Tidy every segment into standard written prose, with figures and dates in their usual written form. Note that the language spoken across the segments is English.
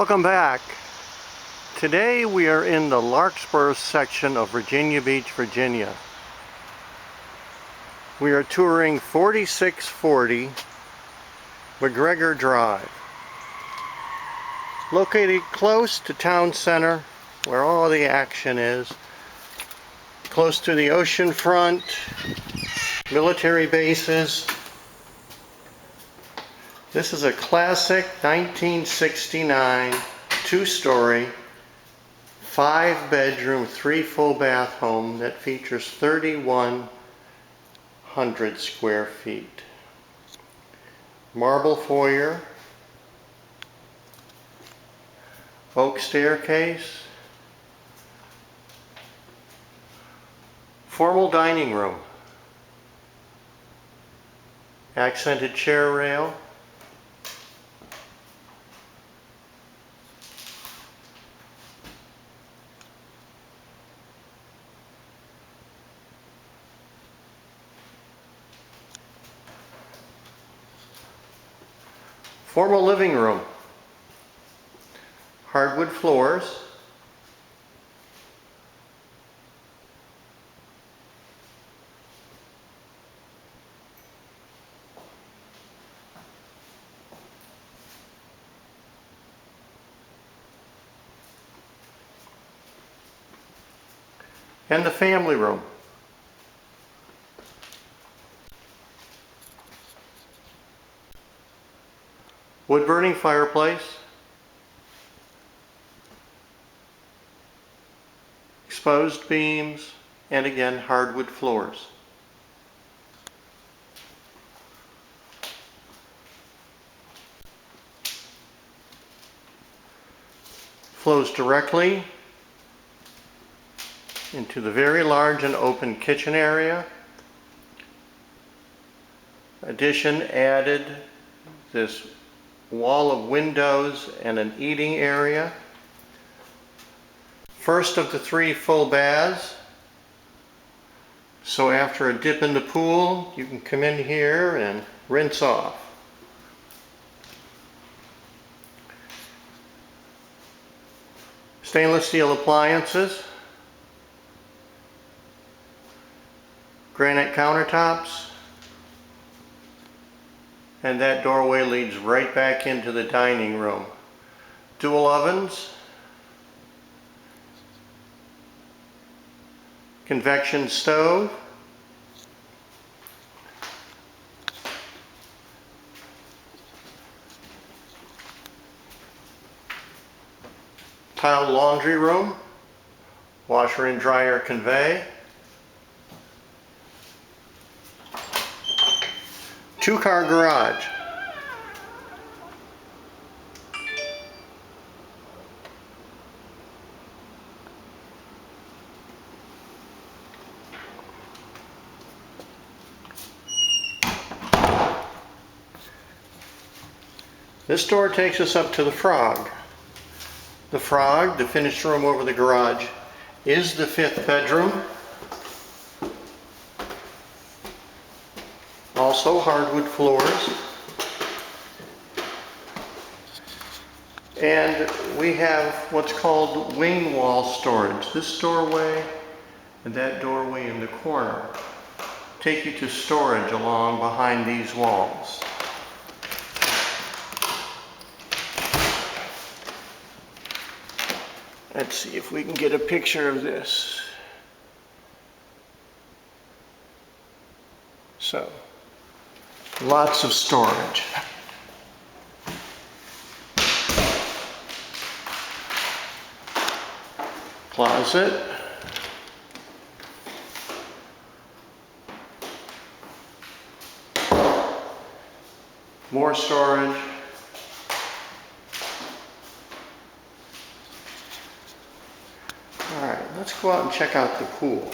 Welcome back. Today we are in the Larkspur section of Virginia Beach, Virginia. We are touring 4640 McGregor Drive. Located close to town center, where all the action is. Close to the ocean front, military bases. This is a classic 1969 two-story, 5-bedroom, 3 full bath home that features 3,100 square feet. Marble foyer, oak staircase, formal dining room, accented chair rail, formal living room, hardwood floors, and the family room. Wood-burning fireplace, exposed beams, and again hardwood floors. Flows directly into the very large and open kitchen area. Addition added this wall of windows and an eating area. First of the 3 full baths. So after a dip in the pool, you can come in here and rinse off. Stainless steel appliances. Granite countertops. And that doorway leads right back into the dining room. Dual ovens, convection stove, tiled laundry room, washer and dryer convey, 2-car garage. This door takes us up to the Frog. The Frog, the finished room over the garage, is the 5th bedroom. Also hardwood floors. And we have what's called wing wall storage. This doorway and that doorway in the corner take you to storage along behind these walls. Let's see if we can get a picture of this. So, lots of storage. Closet. More storage. All right, let's go out and check out the pool.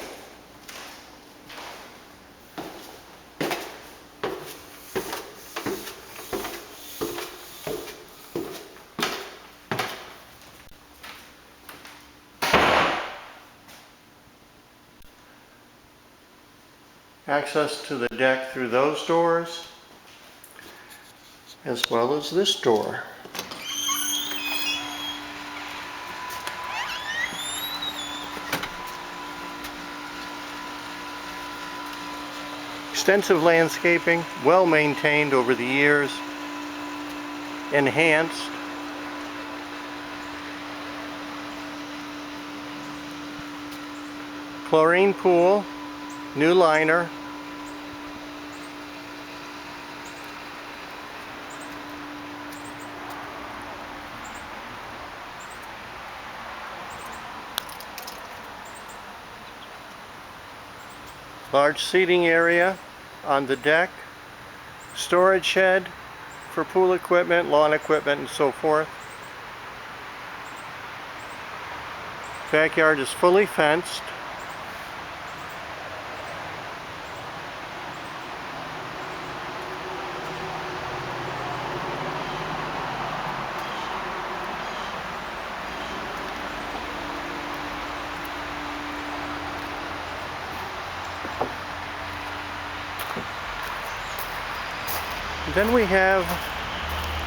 Access to the deck through those doors, as well as this door. Extensive landscaping, well maintained over the years, enhanced. Chlorine pool, new liner. Large seating area on the deck. Storage shed for pool equipment, lawn equipment, and so forth. Backyard is fully fenced. Then we have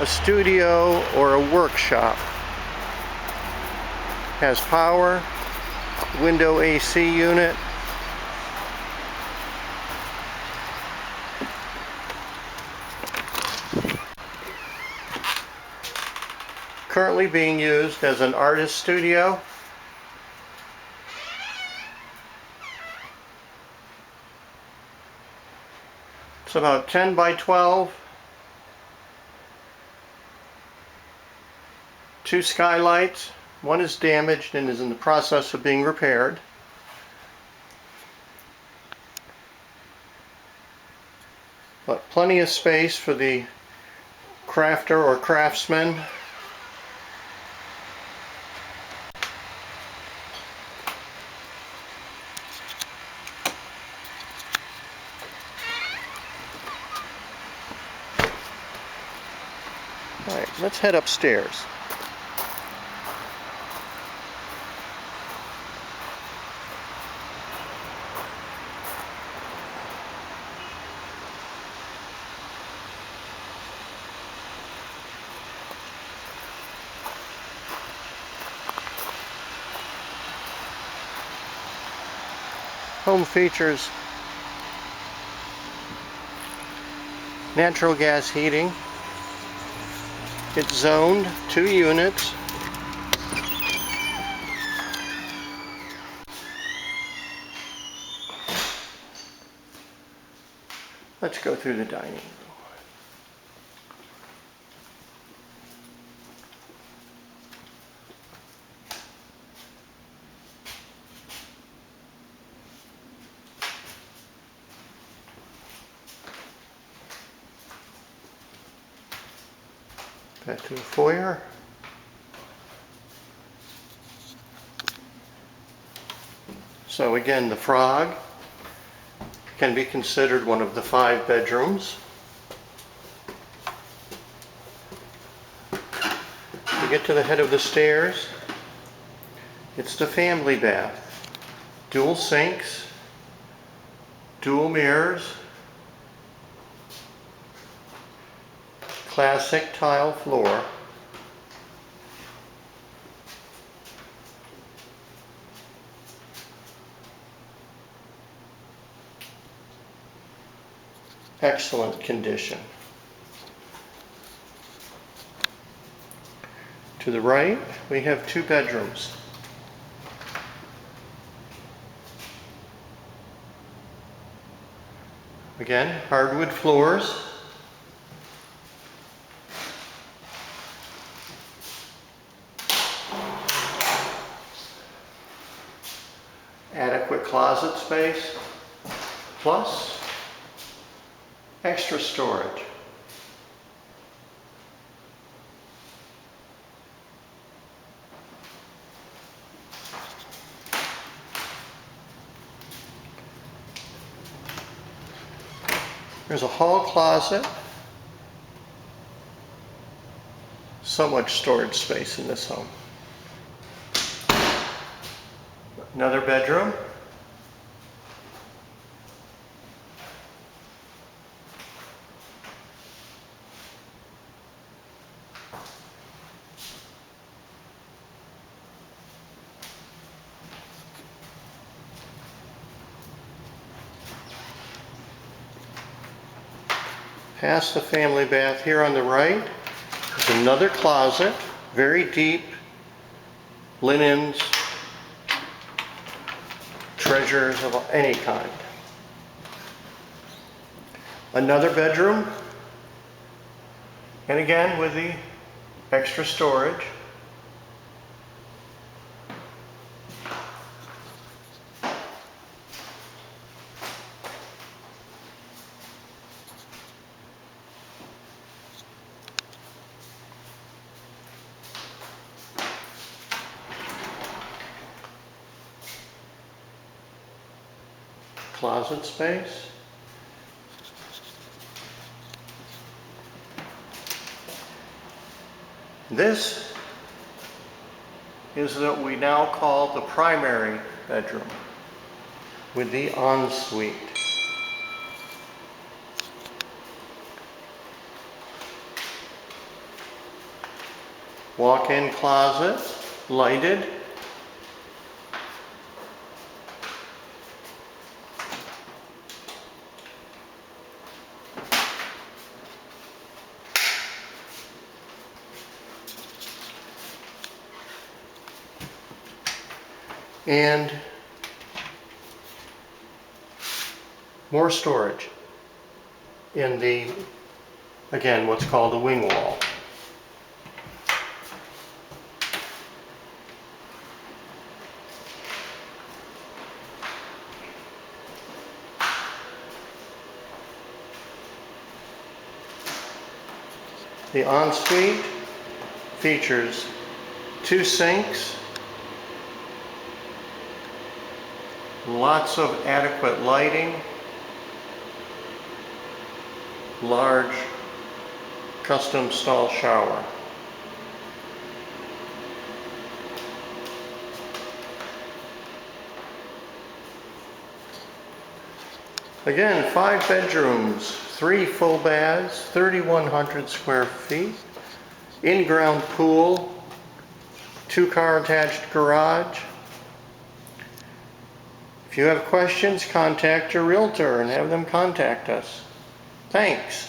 a studio or a workshop. Has power, window AC unit, currently being used as an artist studio. It's about 10 by 12. 2 skylights. One is damaged and is in the process of being repaired. But plenty of space for the crafter or craftsman. All right, let's head upstairs. Home features natural gas heating. It's zoned 2 units. Let's go through the dining room. Back to the foyer. So again, the Frog can be considered one of the 5 bedrooms. You get to the head of the stairs, it's the family bath. Dual sinks, dual mirrors, classic tile floor. Excellent condition. To the right, we have 2 bedrooms. Again, hardwood floors. Adequate closet space, plus extra storage. There's a hall closet. So much storage space in this home. Another bedroom. Past the family bath here on the right is another closet, very deep, linens, treasures of any kind. Another bedroom, and again with the extra storage. Closet space. This is what we now call the primary bedroom with the ensuite. Walk-in closet, lighted. And more storage in the, again, what's called the wing wall. The ensuite features 2 sinks, lots of adequate lighting, large custom stall shower. Again, 5 bedrooms, 3 full baths, 3,100 square feet, in-ground pool, 2-car attached garage. If you have questions, contact your realtor and have them contact us. Thanks.